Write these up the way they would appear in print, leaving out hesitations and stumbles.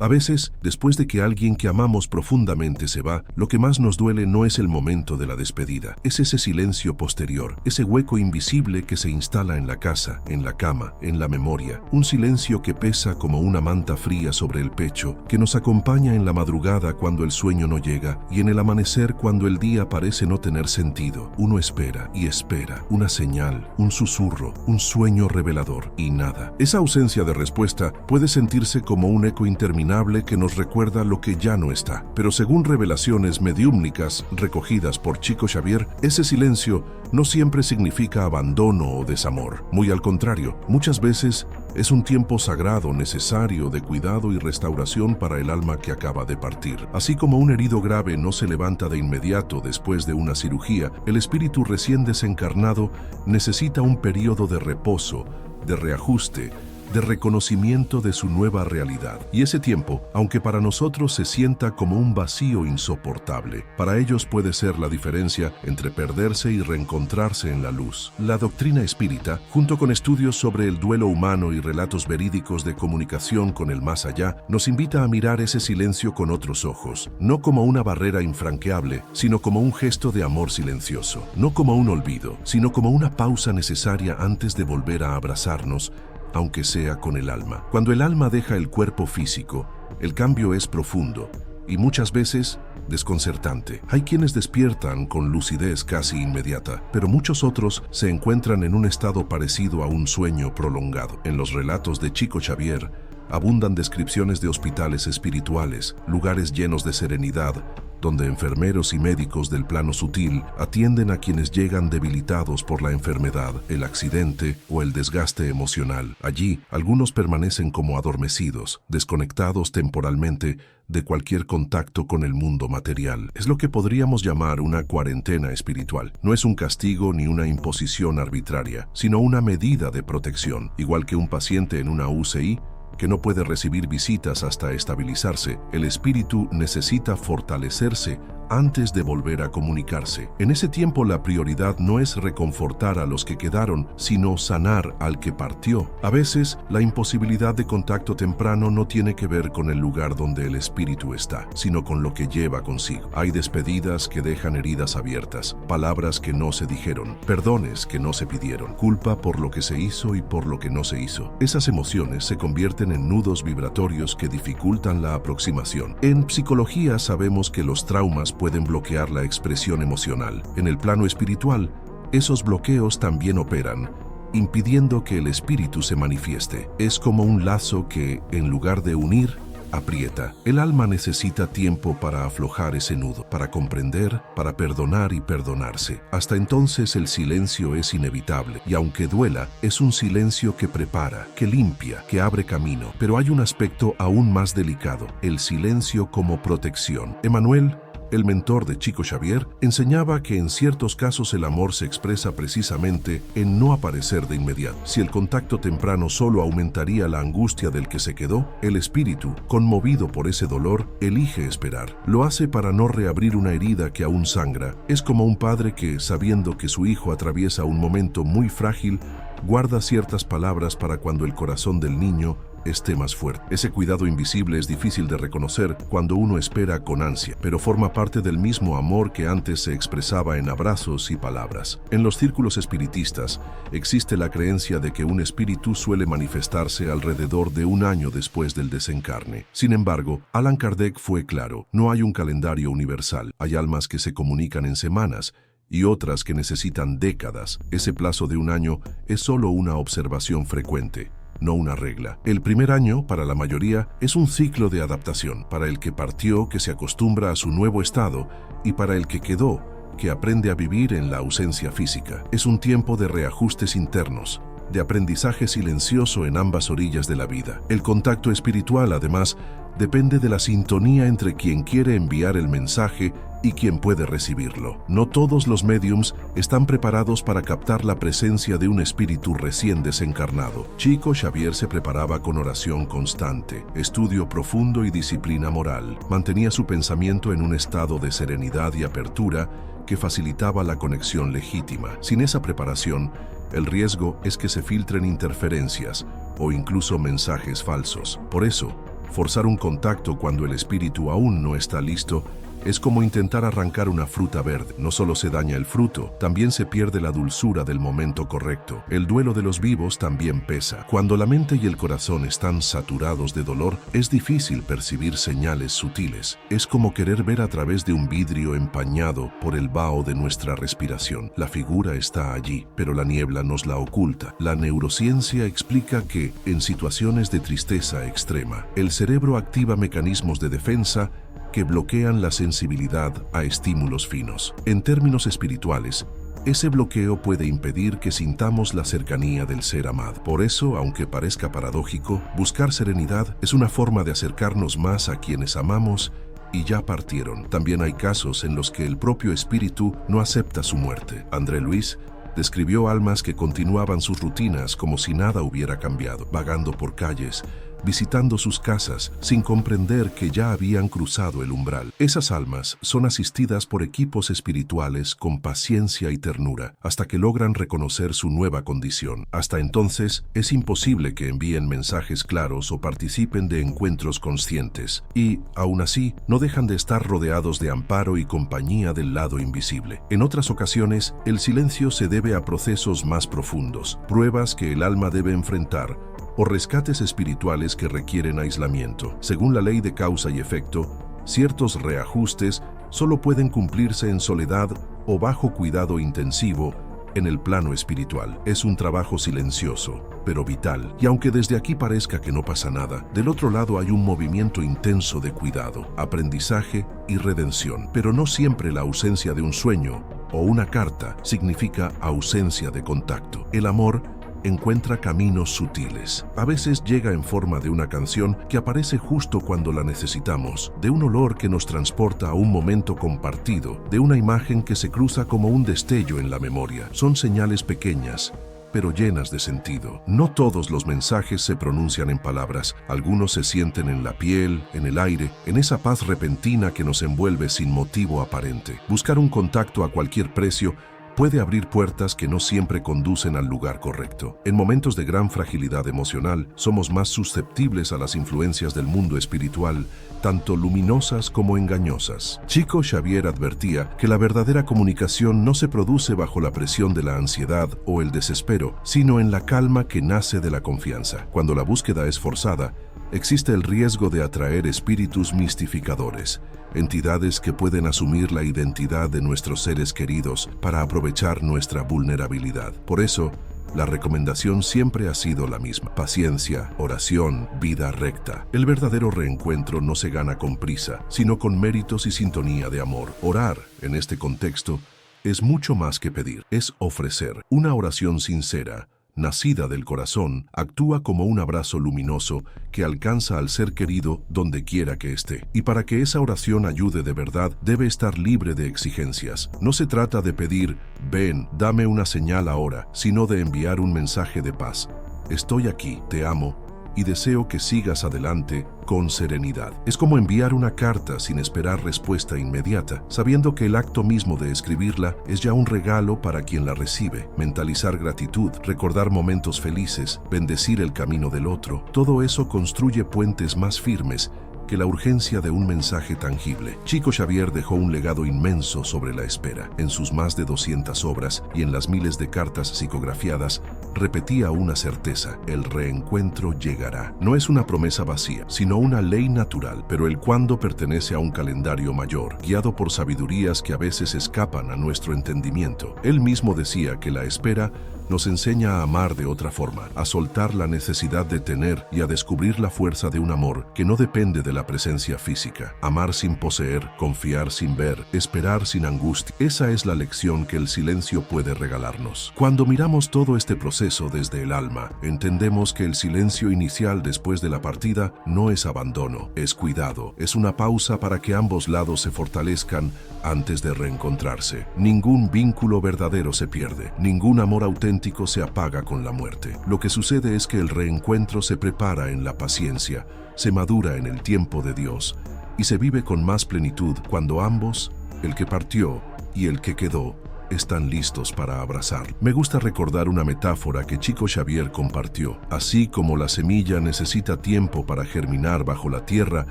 A veces, después de que alguien que amamos profundamente se va, lo que más nos duele no es el momento de la despedida, es ese silencio posterior, ese hueco invisible que se instala en la casa, en la cama, en la memoria, un silencio que pesa como una manta fría sobre el pecho, que nos acompaña en la madrugada cuando el sueño no llega y en el amanecer cuando el día parece no tener sentido. Uno espera y espera, una señal, un susurro, un sueño revelador y nada. Esa ausencia de respuesta puede sentirse como un eco interminable que nos recuerda lo que ya no está. Pero según revelaciones mediúmnicas recogidas por Chico Xavier, ese silencio no siempre significa abandono o desamor. Muy al contrario, muchas veces es un tiempo sagrado necesario de cuidado y restauración para el alma que acaba de partir. Así como un herido grave no se levanta de inmediato después de una cirugía, el espíritu recién desencarnado necesita un periodo de reposo, de reajuste, de reconocimiento de su nueva realidad. Y ese tiempo, aunque para nosotros se sienta como un vacío insoportable, para ellos puede ser la diferencia entre perderse y reencontrarse en la luz. La doctrina espírita, junto con estudios sobre el duelo humano y relatos verídicos de comunicación con el más allá, nos invita a mirar ese silencio con otros ojos, no como una barrera infranqueable, sino como un gesto de amor silencioso, no como un olvido, sino como una pausa necesaria antes de volver a abrazarnos, aunque sea con el alma. Cuando el alma deja el cuerpo físico, el cambio es profundo y muchas veces desconcertante. Hay quienes despiertan con lucidez casi inmediata, pero muchos otros se encuentran en un estado parecido a un sueño prolongado. En los relatos de Chico Xavier abundan descripciones de hospitales espirituales, lugares llenos de serenidad, donde enfermeros y médicos del plano sutil atienden a quienes llegan debilitados por la enfermedad, el accidente o el desgaste emocional. Allí, algunos permanecen como adormecidos, desconectados temporalmente de cualquier contacto con el mundo material. Es lo que podríamos llamar una cuarentena espiritual. No es un castigo ni una imposición arbitraria, sino una medida de protección. Igual que un paciente en una UCI, que no puede recibir visitas hasta estabilizarse, el espíritu necesita fortalecerse antes de volver a comunicarse. En ese tiempo la prioridad no es reconfortar a los que quedaron, sino sanar al que partió. A veces, la imposibilidad de contacto temprano no tiene que ver con el lugar donde el espíritu está, sino con lo que lleva consigo. Hay despedidas que dejan heridas abiertas, palabras que no se dijeron, perdones que no se pidieron, culpa por lo que se hizo y por lo que no se hizo. Esas emociones se convierten en nudos vibratorios que dificultan la aproximación. En psicología sabemos que los traumas pueden bloquear la expresión emocional. En el plano espiritual, esos bloqueos también operan, impidiendo que el espíritu se manifieste. Es como un lazo que, en lugar de unir, aprieta. El alma necesita tiempo para aflojar ese nudo, para comprender, para perdonar y perdonarse. Hasta entonces el silencio es inevitable, y aunque duela, es un silencio que prepara, que limpia, que abre camino. Pero hay un aspecto aún más delicado, el silencio como protección. Emmanuel, el mentor de Chico Xavier, enseñaba que en ciertos casos el amor se expresa precisamente en no aparecer de inmediato. Si el contacto temprano solo aumentaría la angustia del que se quedó, el espíritu, conmovido por ese dolor, elige esperar. Lo hace para no reabrir una herida que aún sangra. Es como un padre que, sabiendo que su hijo atraviesa un momento muy frágil, guarda ciertas palabras para cuando el corazón del niño esté más fuerte. Ese cuidado invisible es difícil de reconocer cuando uno espera con ansia, pero forma parte del mismo amor que antes se expresaba en abrazos y palabras. En los círculos espiritistas existe la creencia de que un espíritu suele manifestarse alrededor de un año después del desencarne. Sin embargo, Allan Kardec fue claro: no hay un calendario universal. Hay almas que se comunican en semanas y otras que necesitan décadas. Ese plazo de un año es solo una observación frecuente, no una regla. El primer año, para la mayoría, es un ciclo de adaptación, para el que partió, que se acostumbra a su nuevo estado, y para el que quedó, que aprende a vivir en la ausencia física. Es un tiempo de reajustes internos, de aprendizaje silencioso en ambas orillas de la vida. El contacto espiritual, además, depende de la sintonía entre quien quiere enviar el mensaje y quien puede recibirlo. No todos los médiums están preparados para captar la presencia de un espíritu recién desencarnado. Chico Xavier se preparaba con oración constante, estudio profundo y disciplina moral. Mantenía su pensamiento en un estado de serenidad y apertura que facilitaba la conexión legítima. Sin esa preparación, el riesgo es que se filtren interferencias o incluso mensajes falsos. Por eso, Forzar un contacto cuando el espíritu aún no está listo es como intentar arrancar una fruta verde. No solo se daña el fruto, también se pierde la dulzura del momento correcto. El duelo de los vivos también pesa. Cuando la mente y el corazón están saturados de dolor, es difícil percibir señales sutiles. Es como querer ver a través de un vidrio empañado por el vaho de nuestra respiración. La figura está allí, pero la niebla nos la oculta. La neurociencia explica que, en situaciones de tristeza extrema, el cerebro activa mecanismos de defensa que bloquean la sensibilidad a estímulos finos. En términos espirituales, ese bloqueo puede impedir que sintamos la cercanía del ser amado. Por eso, aunque parezca paradójico, buscar serenidad es una forma de acercarnos más a quienes amamos y ya partieron. También hay casos en los que el propio espíritu no acepta su muerte. André Luis describió almas que continuaban sus rutinas como si nada hubiera cambiado, vagando por calles, visitando sus casas, sin comprender que ya habían cruzado el umbral. Esas almas son asistidas por equipos espirituales con paciencia y ternura, hasta que logran reconocer su nueva condición. Hasta entonces, es imposible que envíen mensajes claros o participen de encuentros conscientes, y, aún así, no dejan de estar rodeados de amparo y compañía del lado invisible. En otras ocasiones, el silencio se debe a procesos más profundos, pruebas que el alma debe enfrentar, o rescates espirituales que requieren aislamiento. Según la ley de causa y efecto, ciertos reajustes solo pueden cumplirse en soledad o bajo cuidado intensivo en el plano espiritual. Es un trabajo silencioso, pero vital. Y aunque desde aquí parezca que no pasa nada, del otro lado hay un movimiento intenso de cuidado, aprendizaje y redención. Pero no siempre la ausencia de un sueño o una carta significa ausencia de contacto. El amor encuentra caminos sutiles. A veces llega en forma de una canción que aparece justo cuando la necesitamos, de un olor que nos transporta a un momento compartido, de una imagen que se cruza como un destello en la memoria. Son señales pequeñas, pero llenas de sentido. No todos los mensajes se pronuncian en palabras, algunos se sienten en la piel, en el aire, en esa paz repentina que nos envuelve sin motivo aparente. Buscar un contacto a cualquier precio puede abrir puertas que no siempre conducen al lugar correcto. En momentos de gran fragilidad emocional, somos más susceptibles a las influencias del mundo espiritual, tanto luminosas como engañosas. Chico Xavier advertía que la verdadera comunicación no se produce bajo la presión de la ansiedad o el desespero, sino en la calma que nace de la confianza. Cuando la búsqueda es forzada, existe el riesgo de atraer espíritus mistificadores, entidades que pueden asumir la identidad de nuestros seres queridos para aprovechar nuestra vulnerabilidad. Por eso, la recomendación siempre ha sido la misma: paciencia, oración, vida recta. El verdadero reencuentro no se gana con prisa, sino con méritos y sintonía de amor. Orar, en este contexto, es mucho más que pedir, es ofrecer. Una oración sincera, nacida del corazón, actúa como un abrazo luminoso que alcanza al ser querido donde quiera que esté. Y para que esa oración ayude de verdad, debe estar libre de exigencias. No se trata de pedir, ven, dame una señal ahora, sino de enviar un mensaje de paz. Estoy aquí, te amo, y deseo que sigas adelante con serenidad. Es como enviar una carta sin esperar respuesta inmediata, sabiendo que el acto mismo de escribirla es ya un regalo para quien la recibe. Mentalizar gratitud, recordar momentos felices, bendecir el camino del otro, todo eso construye puentes más firmes que la urgencia de un mensaje tangible. Chico Xavier dejó un legado inmenso sobre la espera. En sus más de 200 obras y en las miles de cartas psicografiadas, repetía una certeza: el reencuentro llegará. No es una promesa vacía, sino una ley natural, pero el cuándo pertenece a un calendario mayor, guiado por sabidurías que a veces escapan a nuestro entendimiento. Él mismo decía que la espera nos enseña a amar de otra forma, a soltar la necesidad de tener y a descubrir la fuerza de un amor que no depende de la presencia física. Amar sin poseer, confiar sin ver, esperar sin angustia. Esa es la lección que el silencio puede regalarnos. Cuando miramos todo este proceso desde el alma, entendemos que el silencio inicial después de la partida no es abandono, es cuidado, es una pausa para que ambos lados se fortalezcan antes de reencontrarse. Ningún vínculo verdadero se pierde, ningún amor auténtico se apaga con la muerte. Lo que sucede es que el reencuentro se prepara en la paciencia, se madura en el tiempo de Dios y se vive con más plenitud cuando ambos, el que partió y el que quedó, están listos para abrazar. Me gusta recordar una metáfora que Chico Xavier compartió. Así como la semilla necesita tiempo para germinar bajo la tierra,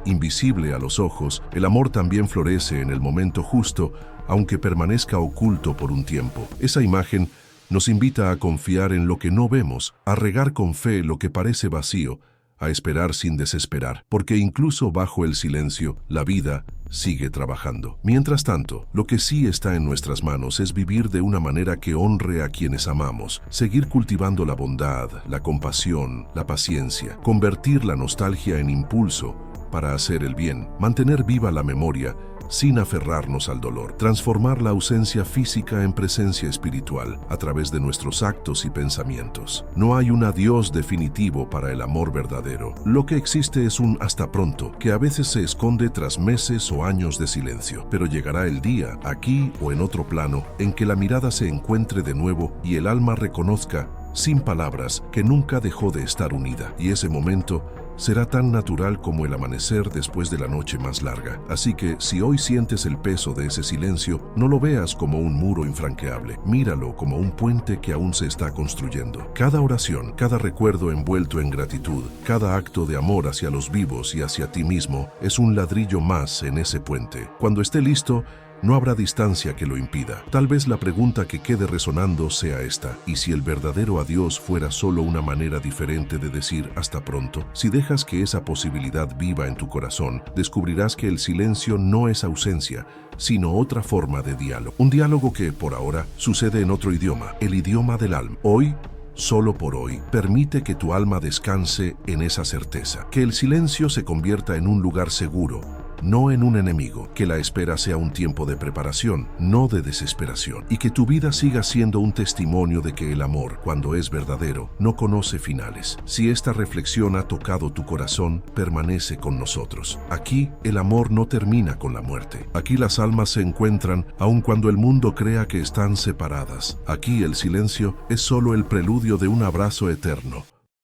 invisible a los ojos, el amor también florece en el momento justo, aunque permanezca oculto por un tiempo. Esa imagen nos invita a confiar en lo que no vemos, a regar con fe lo que parece vacío, a esperar sin desesperar, porque incluso bajo el silencio, la vida sigue trabajando. Mientras tanto, lo que sí está en nuestras manos es vivir de una manera que honre a quienes amamos, seguir cultivando la bondad, la compasión, la paciencia, convertir la nostalgia en impulso para hacer el bien, mantener viva la memoria sin aferrarnos al dolor, transformar la ausencia física en presencia espiritual a través de nuestros actos y pensamientos. No hay un adiós definitivo para el amor verdadero. Lo que existe es un hasta pronto, que a veces se esconde tras meses o años de silencio, pero llegará el día, aquí o en otro plano, en que la mirada se encuentre de nuevo y el alma reconozca, sin palabras, que nunca dejó de estar unida, y ese momento será tan natural como el amanecer después de la noche más larga. Así que, si hoy sientes el peso de ese silencio, no lo veas como un muro infranqueable, míralo como un puente que aún se está construyendo. Cada oración, cada recuerdo envuelto en gratitud, cada acto de amor hacia los vivos y hacia ti mismo, es un ladrillo más en ese puente. Cuando esté listo, no habrá distancia que lo impida. Tal vez la pregunta que quede resonando sea esta: ¿y si el verdadero adiós fuera solo una manera diferente de decir hasta pronto? Si dejas que esa posibilidad viva en tu corazón, descubrirás que el silencio no es ausencia, sino otra forma de diálogo. Un diálogo que, por ahora, sucede en otro idioma, el idioma del alma. Hoy, solo por hoy, permite que tu alma descanse en esa certeza, que el silencio se convierta en un lugar seguro, no en un enemigo, que la espera sea un tiempo de preparación, no de desesperación, y que tu vida siga siendo un testimonio de que el amor, cuando es verdadero, no conoce finales. Si esta reflexión ha tocado tu corazón, permanece con nosotros. Aquí, el amor no termina con la muerte. Aquí las almas se encuentran, aun cuando el mundo crea que están separadas. Aquí el silencio es solo el preludio de un abrazo eterno.